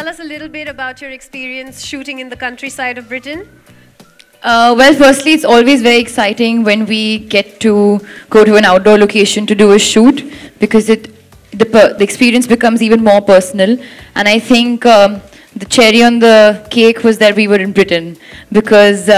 tell us a little bit about your experience shooting in the countryside of Britain? Well, firstly, it's always very exciting when we get to go to an outdoor location to do a shoot because the experience becomes even more personal. And I think the cherry on the cake was that we were in Britain because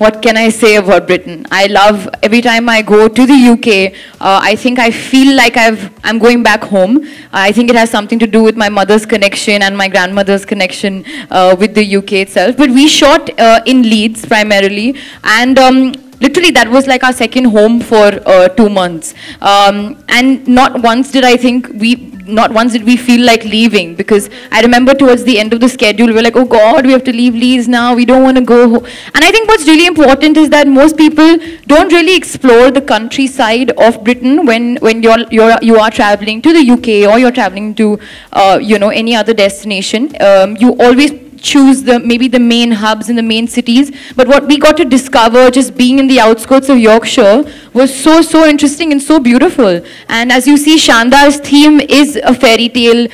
what can I say about Britain? I love every time I go to the UK. I think I feel like I'm going back home. I think it has something to do with my mother's connection and my grandmother's connection with the UK itself. But we shot in Leeds primarily, and literally that was like our second home for 2 months. And not once did we feel like leaving, because I remember towards the end of the schedule, we were like, oh God, we have to leave Leeds now, we don't want to go home. And I think what's really important is that most people don't really explore the countryside of Britain when you are traveling to the UK or you're traveling to any other destination. You always choose maybe the main hubs in the main cities, but what we got to discover just being in the outskirts of Yorkshire was so interesting and so beautiful. And as you see, Shandar's theme is a fairy tale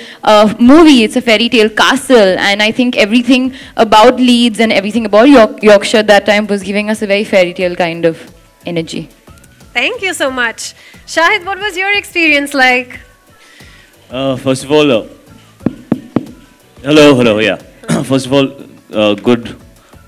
movie. It's a fairy tale castle, and I think everything about Leeds and everything about Yorkshire that time was giving us a very fairy tale kind of energy. Thank you so much. Shahid, what was your experience like? First of all, hello, yeah. First of all, good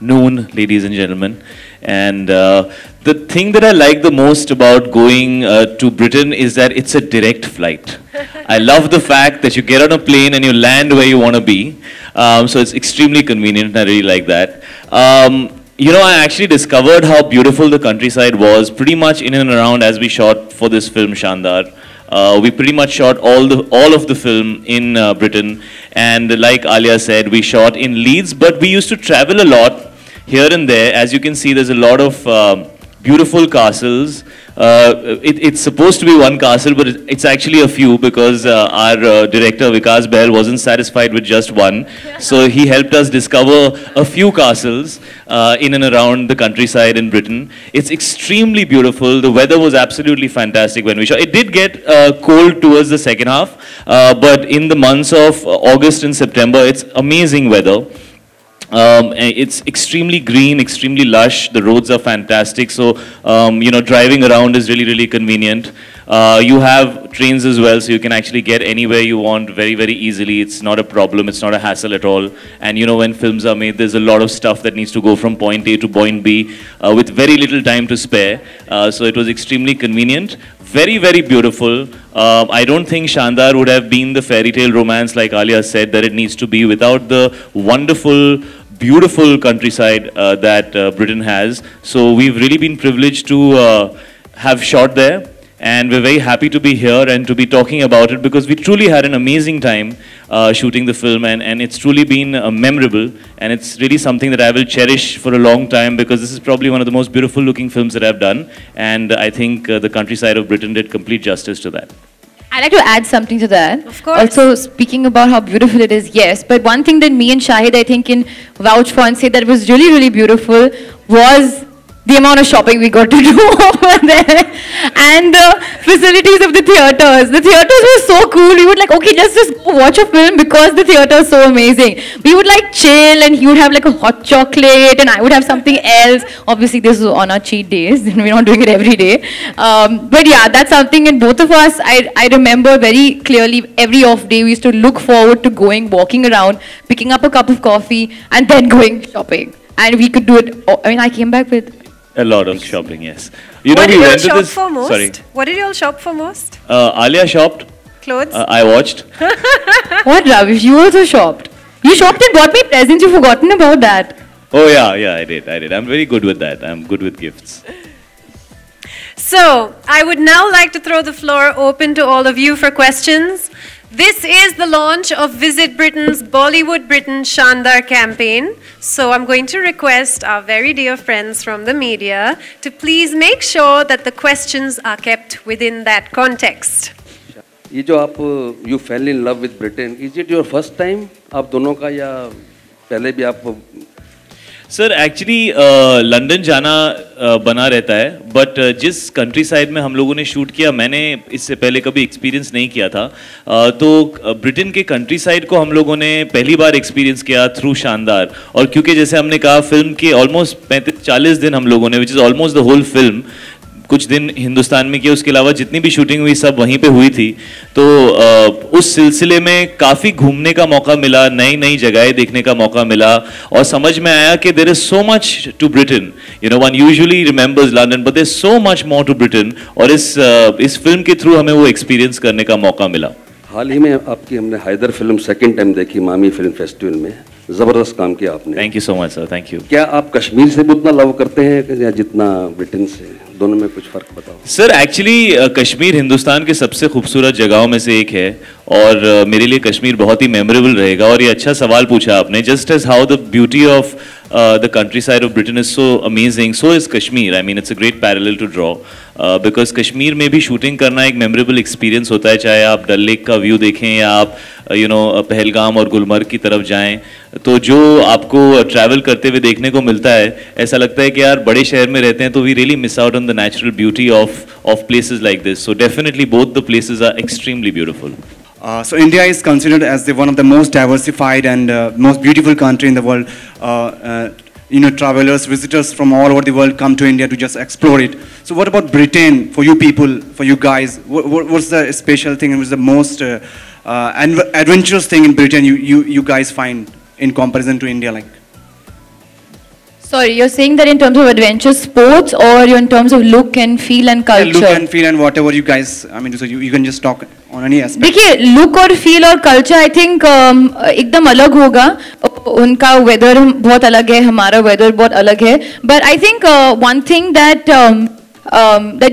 noon, ladies and gentlemen. And the thing that I like the most about going to Britain is that it's a direct flight. I love the fact that you get on a plane and you land where you want to be. So it's extremely convenient, and I really like that. I actually discovered how beautiful the countryside was pretty much in and around as we shot for this film, Shandar. We pretty much shot all of the film in Britain, and like Alia said, we shot in Leeds, but we used to travel a lot here and there. As you can see, there's a lot of beautiful castles. It's supposed to be one castle, but it's actually a few, because our director Vikas Bahl wasn't satisfied with just one. So he helped us discover a few castles in and around the countryside in Britain. It's extremely beautiful. The weather was absolutely fantastic when we shot. It did get cold towards the second half, but in the months of August and September, it's amazing weather. It's extremely green, extremely lush. The roads are fantastic. So, driving around is really convenient. You have trains as well, so you can actually get anywhere you want very easily. It's not a problem. It's not a hassle at all. And when films are made, there's a lot of stuff that needs to go from point A to point B with very little time to spare. So it was extremely convenient. Very beautiful. I don't think Shandar would have been the fairy tale romance, like Alia said, that it needs to be, without the wonderful, beautiful countryside that Britain has. So we've really been privileged to have shot there, and we're very happy to be here and to be talking about it, because we truly had an amazing time shooting the film, and it's truly been memorable, and it's really something that I will cherish for a long time, because this is probably one of the most beautiful looking films that I've done, and I think the countryside of Britain did complete justice to that. I'd like to add something to that. Of course. Also, speaking about how beautiful it is, yes. But one thing that me and Shahid, I think, can vouch for and say that was really beautiful was the amount of shopping we got to do over there, and the facilities of the theaters. The theaters were so cool. We would okay, let's just go watch a film because the theater is so amazing. We would chill, and he would have a hot chocolate, and I would have something else. Obviously, this was on our cheat days, and we're not doing it every day. But yeah, that's something, and both of us, I remember very clearly every off day, we used to look forward to walking around, picking up a cup of coffee, and then going shopping. And we could do it. I came back with a lot of shopping, yes. What did you all shop for most? Sorry. What did you all shop for most? Alia shopped. Clothes? I watched. What rubbish? You also shopped. You shopped and bought me presents. You've forgotten about that. Oh yeah, I did. I'm very good with that. I'm good with gifts. So, I would now like to throw the floor open to all of you for questions. This is the launch of Visit Britain's Bollywood Britain Shandar campaign. So I'm going to request our very dear friends from the media to please make sure that the questions are kept within that context. ये जो you fell in love with Britain, is it your first time आप दोनों का, या पहले भी आप? Sir actually London जाना बना रहता है, बट जिस कंट्री साइड में हम लोगों ने शूट किया, मैंने इससे पहले कभी एक्सपीरियंस नहीं किया था, तो ब्रिटेन के कंट्री साइड को हम लोगों ने पहली बार एक्सपीरियंस किया थ्रू शानदार। और क्योंकि जैसे हमने कहा, फिल्म के ऑलमोस्ट 35-40 दिन हम लोगों ने, which is almost the whole film, कुछ दिन हिंदुस्तान में किया, उसके अलावा जितनी भी शूटिंग हुई सब वहीं पे हुई थी। तो उस सिलसिले में काफ़ी घूमने का मौका मिला, नई नई जगहें देखने का मौका मिला, और समझ में आया कि there is so much to Britain. You know, one usually remembers London, but there is so much more to Britain. और इस फिल्म के थ्रू हमें वो एक्सपीरियंस करने का मौका मिला। हाल ही में आपकी हमने हैदर फिल्म सेकंड टाइम देखी मामी फिल्म फेस्टिवल में, जबरदस्त काम किया आपने। Thank you so much sir, thank you. क्या आप कश्मीर से भी उतना लव करते हैं या जितना ब्रिटेन से? दोनों में कुछ फर्क बताओ सर। एक्चुअली कश्मीर हिंदुस्तान के सबसे खूबसूरत जगहों में से एक है, और मेरे लिए कश्मीर बहुत ही मेमोरेबल रहेगा। और ये अच्छा सवाल पूछा आपने। Just as how the beauty of the countryside of Britain is so amazing, so is Kashmir. I mean, it's a great parallel to draw, because Kashmir में भी शूटिंग करना एक मेमोरेबल एक्सपीरियंस होता है, चाहे आप डल लेक का व्यू देखें या आप पहलगाम और गुलमर्ग की तरफ जाएं। तो जो आपको ट्रैवल करते हुए देखने को मिलता है, ऐसा लगता है कि यार बड़े शहर में रहते हैं तो we really miss out on the natural beauty of places like this. So definitely both the places are extremely beautiful. So India is considered as one of the most diversified and most beautiful country in the world. Travelers, visitors from all over the world come to India to just explore it. So what about Britain for you people, for you guys? What's the special thing and what's the most adventurous thing in Britain you guys find in comparison to India? Like, sorry, you're saying that in terms of adventure sports, or you're in terms of look and feel and culture? Look and feel and whatever you guys, I mean, so you can just talk on any aspect. देखिए, look और feel और culture I think एकदम अलग होगा। उनका weather बहुत अलग है, हमारा वेदर बहुत अलग है। But I think one thing that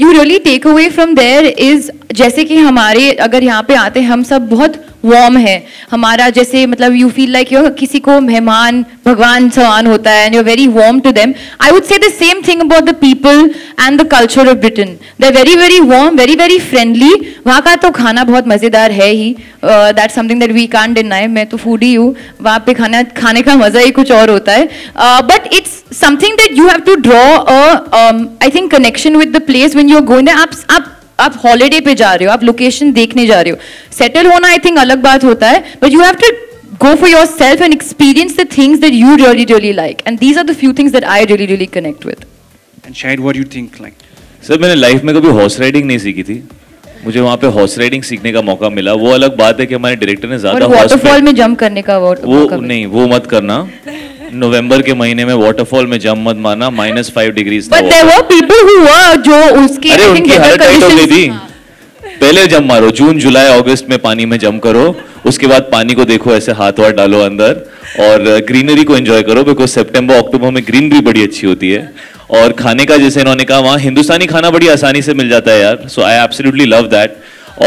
you really take away from there is, जैसे कि हमारे अगर यहाँ पे आते हैं हम सब बहुत वार्म है, हमारा जैसे मतलब यू फील लाइक यू किसी को मेहमान भगवान समान होता है, and you are very warm to them. I would say the same thing about the people and the culture of Britain. They are very very warm, very very friendly. वहाँ का तो खाना बहुत मज़ेदार है ही, that something that we can't deny. मैं तो फूडी हूँ, वहाँ पे खाने का मज़ा ही कुछ और होता है। But it's something that you have to draw I think connection with the place when you are going there. आप हॉलीडे पे जा रहे हो, आप लोकेशन देखने जा रहे हो। सेटल होना आई थिंक अलग बात होता है, but you have to go for yourself and experience the things that you really really like, and these are the few things that I really really connect with. And Shahid, what do you think? Like, sir मैंने life में कभी horse riding नहीं सीखी थी, मुझे वहाँ पे horse riding सीखने का मौका मिला। वो अलग बात है कि हमारे डायरेक्टर ने ज्यादा वाटरफॉल में जंप करने का वो नहीं, वो मत करना। नवंबर के महीने में वाटरफॉल में जंप मत मारना, -5 डिग्रीज था। But there were people who were जो उसके अरे उनकी हालत टाइट हो गई थी। पहले जंप मारो, जून जुलाई अगस्त में पानी में जंप करो, उसके बाद पानी को देखो, ऐसे हाथ वाथ डालो अंदर, और ग्रीनरी को एंजॉय करो, बिकॉज सितंबर अक्टूबर में ग्रीनरी बड़ी अच्छी होती है। और खाने का जैसे इन्होंने कहा, वहाँ हिंदुस्तानी खाना बड़ी आसानी से मिल जाता है यार, सो आई एब्सोल्युटली लव दैट।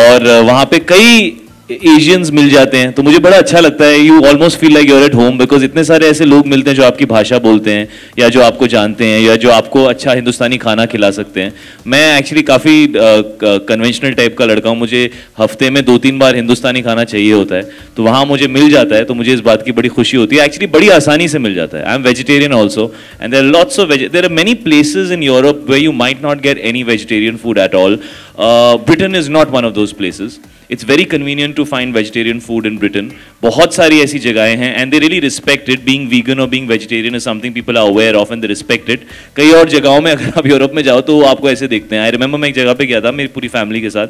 और वहाँ पे कई एशियंस मिल जाते हैं, तो मुझे बड़ा अच्छा लगता है। You almost feel like you're at home, because इतने सारे ऐसे लोग मिलते हैं जो आपकी भाषा बोलते हैं, या जो आपको जानते हैं, या जो आपको अच्छा हिंदुस्तानी खाना खिला सकते हैं। मैं एक्चुअली काफ़ी कन्वेंशनल टाइप का लड़का हूँ, मुझे हफ्ते में 2-3 बार हिंदुस्तानी खाना चाहिए होता है, तो वहाँ मुझे मिल जाता है, तो मुझे इस बात की बड़ी खुशी होती है। एक्चुअली बड़ी आसानी से मिल जाता है। I am vegetarian also, and there are lots of there are many places in Europe where you might not get any vegetarian food at all. Britain is not one of those places. It's very convenient to find vegetarian food in Britain. बहुत सारी ऐसी जगहें हैं, and they really respect it. Being vegan or being vegetarian is something people are aware of and they respect it. कई और जगहों में अगर आप यूरोप में जाओ तो वो आपको ऐसे देखते हैं। I remember मैं एक जगह पे गया था मेरी पूरी फैमिली के साथ,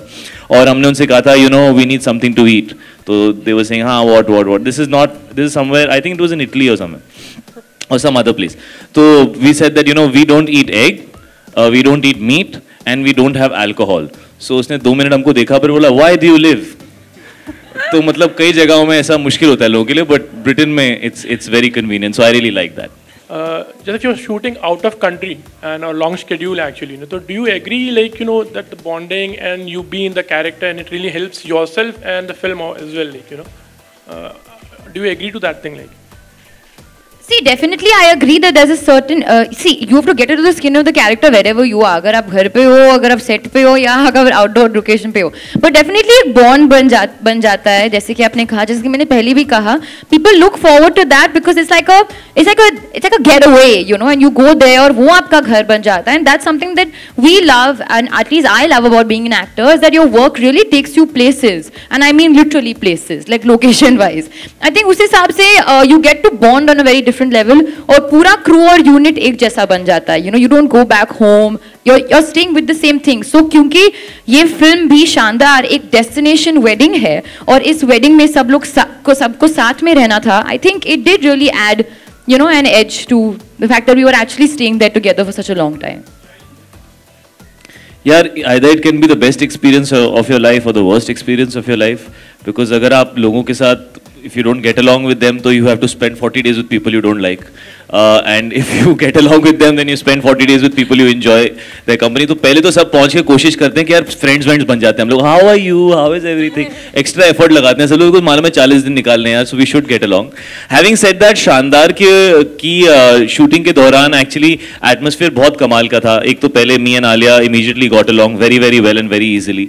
और हमने उनसे कहा था, you know, we need something to eat. तो they were saying, हाँ, what? This is somewhere, I think it was in Italy or somewhere, or some other place. तो we said that, you know, we don't eat egg, we don't eat meat, and we don't have alcohol. So उसने 2 minute हमको देखा, फिर बोला, why do you live? तो मतलब कई जगहों में ऐसा मुश्किल होता है लोगों के लिए, बट ब्रिटेन में it's very convenient, so I really like that. Just if you're shooting out of country and a long schedule actually, so do you agree, like, you know, that the bonding and you be in the character and it really helps yourself and the film as well, like, you know, do you agree to that thing, like? See, definitely I agree that there's a certain, see, you have to get into the skin of the character wherever you are. अगर आप घर पे हो, अगर आप set पे हो या अगर outdoor location पे हो. But definitely एक bond बन जाता है, जैसे कि आपने कहा, जैसे कि मैंने पहले भी कहा, people look forward to that because it's like a getaway, you know, and you go there और वो आपका घर बन जाता है, and that's something that we love, and at least I love about being an actor, is that your work really takes you places, and I mean literally places, like location wise. I think उस हिसाब से you get to bond on a very different level और पूरा crew और unit एक जैसा बन जाता है, you know, you don't go back home, you're staying with the same thing. So क्योंकि ये फिल्म भी शानदार एक destination wedding है और इस wedding में सब लोग सबको साथ में रहना था, I think it did really add, you know, an edge to the fact that we were actually staying there together for such a long time. यार either it can be the best experience of your life or the worst experience of your life, because अगर आप लोगों के साथ, if you don't get along with them, so you have to spend 40 days with people you don't like. And if you get along with them, then you spend 40 days with people you enjoy their company. तो पहले तो सब पहुंच के कोशिश करते हैं कि यार फ्रेंड्स बन जाते हैं हम लोग. How are you? How is everything? Extra effort लगाते हैं सब लोगों को मालूम है 40 दिन निकालने हैं यार, so we should get along. Having said that, शानदार की शूटिंग के दौरान actually atmosphere बहुत कमाल का था. एक तो पहले me and Alia immediately got along very very well and very easily.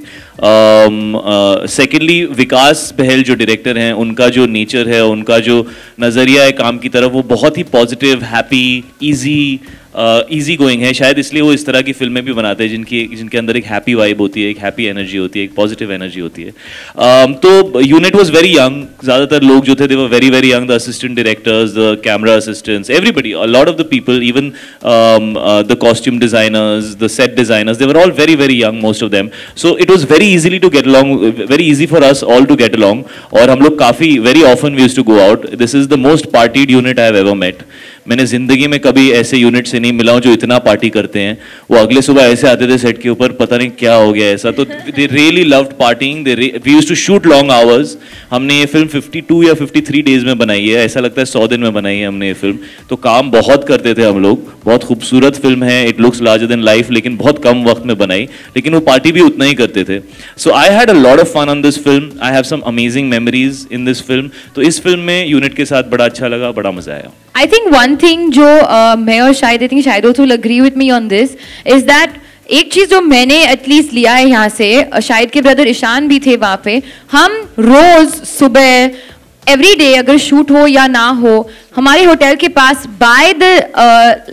Secondly, विकास बहल जो डायरेक्टर हैं, उनका जो नेचर है, उनका जो नज़रिया है काम की तरफ, वो बहुत ही पॉजिटिव, हैप्पी, इजी गोइंग है. शायद इसलिए वो इस तरह की फिल्में भी बनाते हैं जिनके अंदर एक हैप्पी वाइब होती है, एक हैप्पी एनर्जी होती है, एक पॉजिटिव एनर्जी होती है. तो यूनिट वाज वेरी यंग. ज़्यादातर लोग जो थे they were very very young. The assistant directors, the camera assistants, everybody, a lot of the people, even the costume designers, the set designers, they were all very very young, most of them. So it was very easily to get along, very easy for us all to get along. और हम लोग काफ़ी very often we used to go out. This is the most partied unit I have ever met. मैंने जिंदगी में कभी ऐसे unit से नहीं मिला हूं जो इतना पार्टी करते हैं. वो अगले सुबह ऐसे आते थे सेट के ऊपर, पता नहीं क्या हो गया ऐसा. तो they really loved partying. We used to shoot long hours. हमने ये फिल्म 52 या 53 डेज में बनाई है. ऐसा लगता है 100 दिन में बनाई है हमने ये फिल्म. तो काम बहुत करते थे हम लोग. बहुत खूबसूरत फिल्म है, it looks larger than life, लेकिन बहुत कम वक्त में बनाई. लेकिन वो पार्टी भी उतना ही करते थे. So I had a lot of fun on this film. I have some amazing memories in this film. तो इस फिल्म में यूनिट के साथ बड़ा अच्छा लगा, बड़ा मजा आया. I think one thing जो मैं और शायद, I think शायद also will agree with me on this, is that एक चीज जो मैंने एटलीस्ट लिया है यहाँ से, शायद के ब्रदर ईशान भी थे वहाँ पे, हम रोज सुबह एवरी डे अगर शूट हो या ना हो, हमारे होटल के पास by the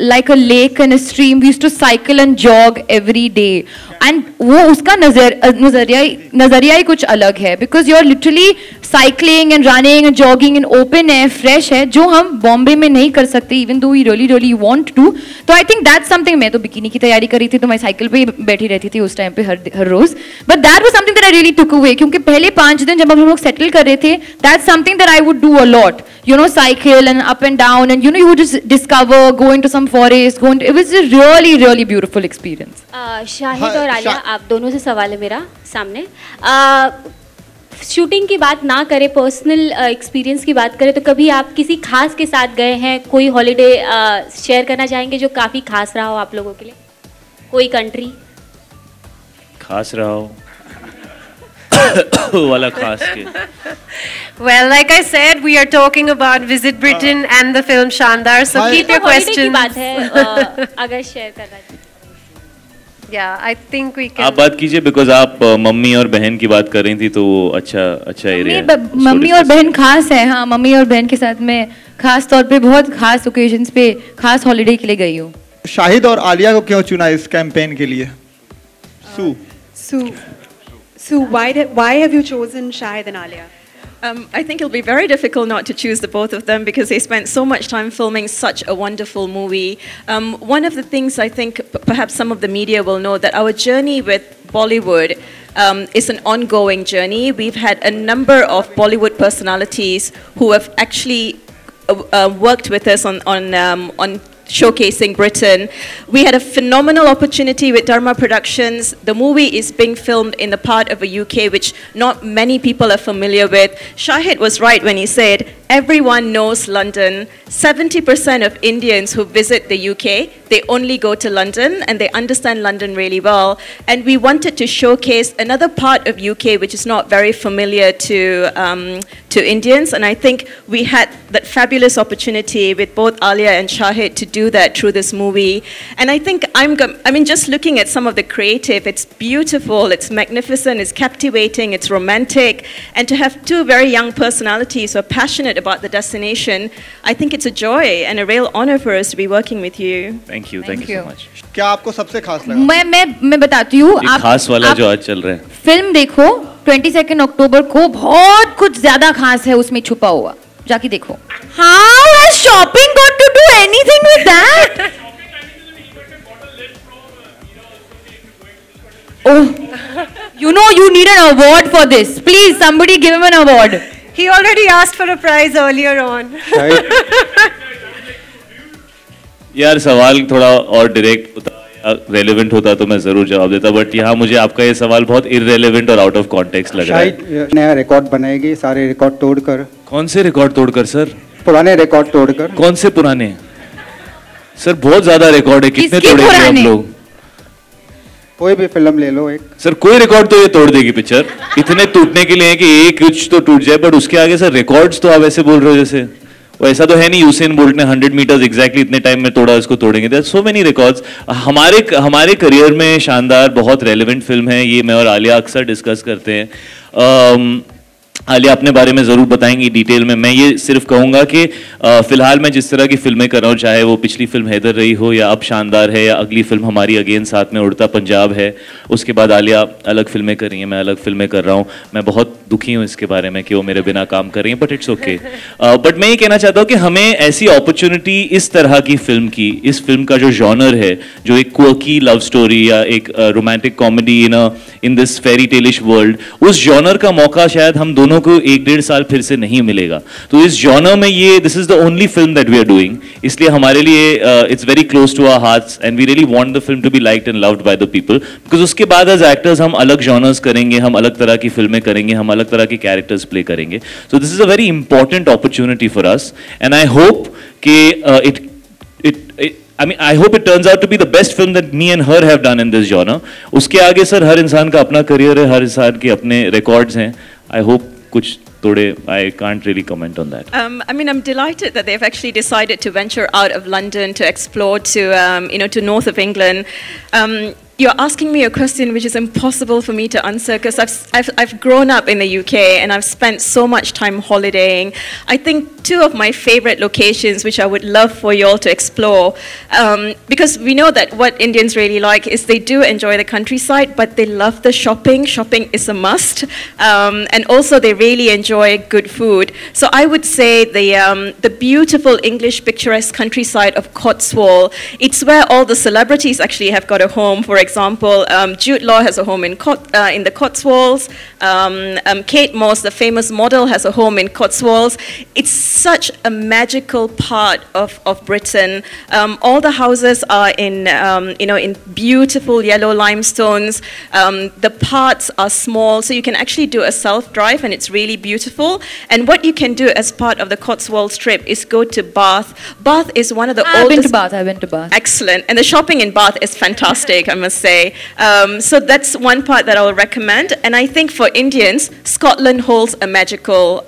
like a lake and a stream we used to cycle and jog every day. And वो उसका नजरिया ही कुछ अलग है, because you are literally cycling and running and jogging in open air, fresh है, जो हम बॉम्बे में नहीं कर सकते even though we really really want to. तो आई थिंक दैट्स समथिंग. मैं तो बिकिनी की तैयारी कर रही थी तो मैं साइकिल पे ही बैठी रहती थी उस टाइम पे हर रोज. But that was something that I really took away, क्योंकि पहले 5 दिन जब हम लोग सेटल कर रहे थे, that's something that I would do a lot, you know, cycle and up and down, and you know, you would just discover, go into some forest, it was a really really beautiful experience. Shahid और आलिया, आप दोनों से सवाल है मेरा सामने. Shooting की बात ना करें, पर्सनल एक्सपीरियंस की बात करें, तो कभी आप किसी खास के साथ गए हैं, कोई हॉलीडे शेयर करना चाहेंगे जो काफ़ी खास रहा हो आप लोगों के लिए? कोई कंट्री खास रहा हो वाला खास के? Well, like I said, we are talking about Visit Britain and the film Shandar, so keep your questions. की बात है, अगर शेयर करना चाहिए. Yeah, I think we can. आप बात कीजिए, बिकॉज आप मम्मी और बहन की बात कर रही थी, तो वो अच्छा एरिया है. मम्मी और बहन खास है. हाँ, मम्मी और बहन के साथ में खास तौर पे बहुत खास ओकेजन्स पे खास हॉलीडे के लिए गई हूँ. शाहिद और आलिया को क्यों चुना इस कैंपेन के लिए? Sue, why have you chosen Shahid and Alia? I think it'll be very difficult not to choose the both of them because they spent so much time filming such a wonderful movie. One of the things I think perhaps some of the media will know, that our journey with Bollywood is an ongoing journey. We've had a number of Bollywood personalities who have actually worked with us on showcasing Britain. We had a phenomenal opportunity with Dharma Productions. The movie is being filmed in the part of the UK which not many people are familiar with. Shahid was right when he said everyone knows London. 70% of Indians who visit the UK, they only go to London and they understand London really well. And we wanted to showcase another part of UK which is not very familiar to to Indians. And I think we had that fabulous opportunity with both Alia and Shahid to do that through this movie. And I think just looking at some of the creative, it's beautiful, it's magnificent, it's captivating, it's romantic. And to have two very young personalities who are passionate about the destination, I think it's a joy and a real honor for us to be working with you. Thank you so much. क्या आपको सबसे खास लगा? मैं बताती हूँ. आप खास वाला जो आज चल रहा है. फिल्म देखो 22 अक्टूबर को, बहुत कुछ ज्यादा खास है उसमें छुपा हुआ. जाके देखो. How has shopping got to do anything with that? Oh, you know you need an award for this. Please, somebody give him an award. He already asked for a prize earlier on. यार सवाल थोड़ा और direct होता या relevant होता तो मैं जरूर जवाब देता, बट यहाँ मुझे आपका ये सवाल बहुत इररेलेवेंट और आउट ऑफ कॉन्टेक्स्ट लग रहा है. शायद नया रिकॉर्ड बनाएगी, सारे रिकॉर्ड तोड़कर. कौन से रिकॉर्ड तोड़कर सर? पुराने रिकॉर्ड तोड़कर. कौन से पुराने? सर बहुत ज्यादा रिकॉर्ड है, कितने तोड़ेंगे हम लोग? कोई भी फिल्म ले लो एक. सर कोई रिकॉर्ड तो ये तोड़ देगी पिक्चर. इतने टूटने के लिए कि एक कुछ तो टूट जाए, बट उसके आगे सर रिकॉर्ड्स तो आप ऐसे बोल रहे हो जैसे वो ऐसा तो है नहीं यूसेन बोल्ट ने 100 मीटर्स एग्जैक्टली इतने टाइम में तोड़ा, इसको तोड़ेंगे. There are so many records. हमारे करियर में शानदार बहुत रेलेवेंट फिल्म है ये. मैं और आलिया अक्सर डिस्कस करते हैं. आलिया अपने बारे में ज़रूर बताएंगी डिटेल में. मैं ये सिर्फ कहूँगा कि फ़िलहाल मैं जिस तरह की फिल्में कर रहा हूँ, चाहे वो पिछली फिल्म हैदर रही हो या अब शानदार है या अगली फिल्म हमारी अगेन साथ में उड़ता पंजाब है, उसके बाद आलिया अलग फिल्में कर रही हैं, मैं अलग फिल्में कर रहा हूँ. मैं बहुत दुखी हूँ इसके बारे में कि वो मेरे बिना काम कर रही हैं, बट इट्स ओके. बट मैं ये कहना चाहता हूँ कि हमें ऐसी अपॉर्चुनिटी इस तरह की फिल्म की, इस फिल्म का जो जॉनर है, जो एक क्वर्की लव स्टोरी या एक romantic comedy in this fairy taleish world, उस जॉनर का मौका शायद हम दोनों को 1-1.5 साल फिर से नहीं मिलेगा. तो इस जॉनर में ये this is the only film that we are doing, इसलिए हमारे लिए it's very close to our hearts and we really want the film to be liked and loved by the people. Because उसके बाद as actors हम अलग genres करेंगे, हम अलग तरह की फिल्में करेंगे, हम अलग तरह के कैरेक्टर्स प्ले करेंगे. So this is a very important opportunity for us and I hope कि I hope it turns out to be the best film that me and her have done in this genre. उसके आगे sir हर इंसान का अपना career है, हर इंसान के अपने रिकॉर्ड्स हैं. I hope कुछ तोड़े. I can't really comment on that. I'm delighted that they've actually decided to venture out of London to explore to north of England. You're asking me a question which is impossible for me to answer because I've grown up in the UK and I've spent so much time holidaying. I think two of my favorite locations which I would love for you all to explore, because we know that what Indians really like is they do enjoy the countryside, but they love the shopping. Shopping is a must, and also they really enjoy good food. So I would say the beautiful English picturesque countryside of Cotswold. It's where all the celebrities actually have got a home. For example, Jude Law has a home in the Cotswolds. Kate Moss, the famous model, has a home in Cotswolds. It's such a magical part of Britain. All the houses are in beautiful yellow limestones. The parts are small, so you can actually do a self-drive, and it's really beautiful. And what you can do as part of the Cotswolds trip is go to Bath. Bath is one of the oldest. I've been to Bath. Excellent, and the shopping in Bath is fantastic, I must say. So that's one part that I will recommend. And I think for Indians, Scotland holds a magical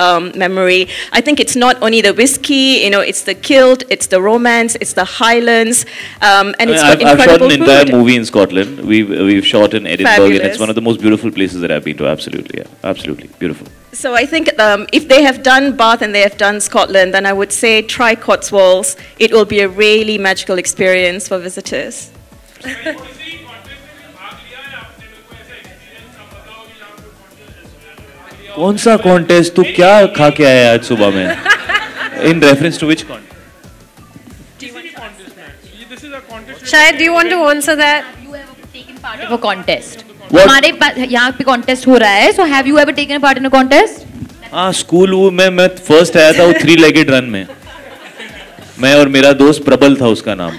memory. I think it's not only the whiskey, it's the kilt, it's the romance, it's the Highlands, and it's got incredible food. I've shot an entire movie in Scotland. We've shot in Edinburgh, Fabulous. and it's one of the most beautiful places that I've been to. Absolutely, yeah, absolutely beautiful. So I think if they have done Bath and they have done Scotland, then I would say try Cotswolds. It will be a really magical experience for visitors. कौन सा contest? तू क्या खा के आया आज सुबह में? In reference to which contest? Shahid, do you want to answer that? Part of a contest. हमारे यहाँ पे contest हो रहा है. So have you ever taken a part in a contest? हाँ, स्कूल में मैं फर्स्ट आया था वो 3-legged रन में. मैं और मेरा दोस्त प्रबल था उसका नाम.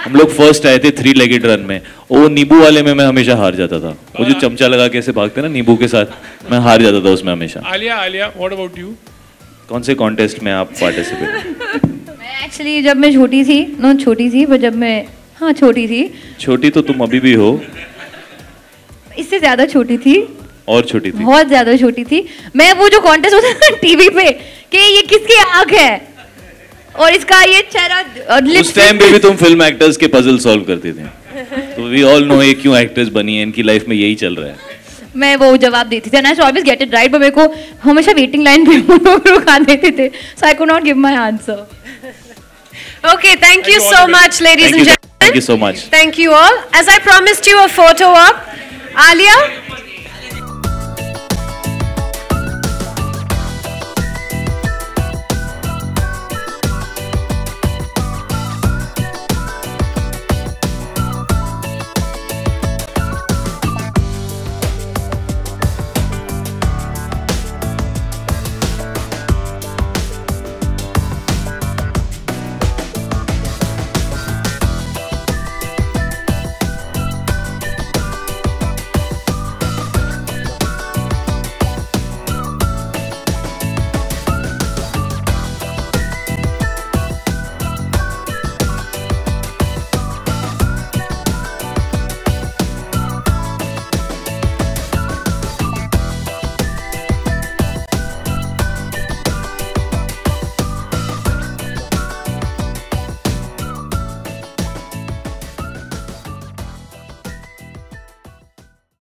हम लोग फर्स्ट आए थे 3-legged रन में. वो नींबू वाले में मैं हमेशा हार जाता था. वो जो चमचा लगा के ऐसे भागते ना नींबू के साथ, मैं हार जाता था उसमें हमेशा. Alia, what about you? कौन से कॉन्टेस्ट में आप पार्टिसिपेट? मैं एक्चुअली जब मैं छोटी थी, पर जब मैं छोटी थी. छोटी तो तुम अभी भी हो. इससे ज्यादा छोटी थी. और छोटी थी, बहुत ज्यादा छोटी थी मैं। वो जो कॉन्टेस्ट होता है टीवी पे कि ये किसकी आंख है और इसका ये चेहरा, उस टाइम पे भी तुम फिल्म एक्टर्स के पजल सॉल्व करते थे, तो वी ऑल नो ये क्यों एक्ट्रेस बनी है, इनकी लाइफ में यही चल रहा है। मैं वो जवाब देती थी, and I always get it right, but मेरे को हमेशा वेटिंग लाइन पे रुका देते थे, so I could not give my answer. Okay, thank you so much, ladies and gentlemen. Thank you so much. Thank you all. As I promised you a photo op, Alia.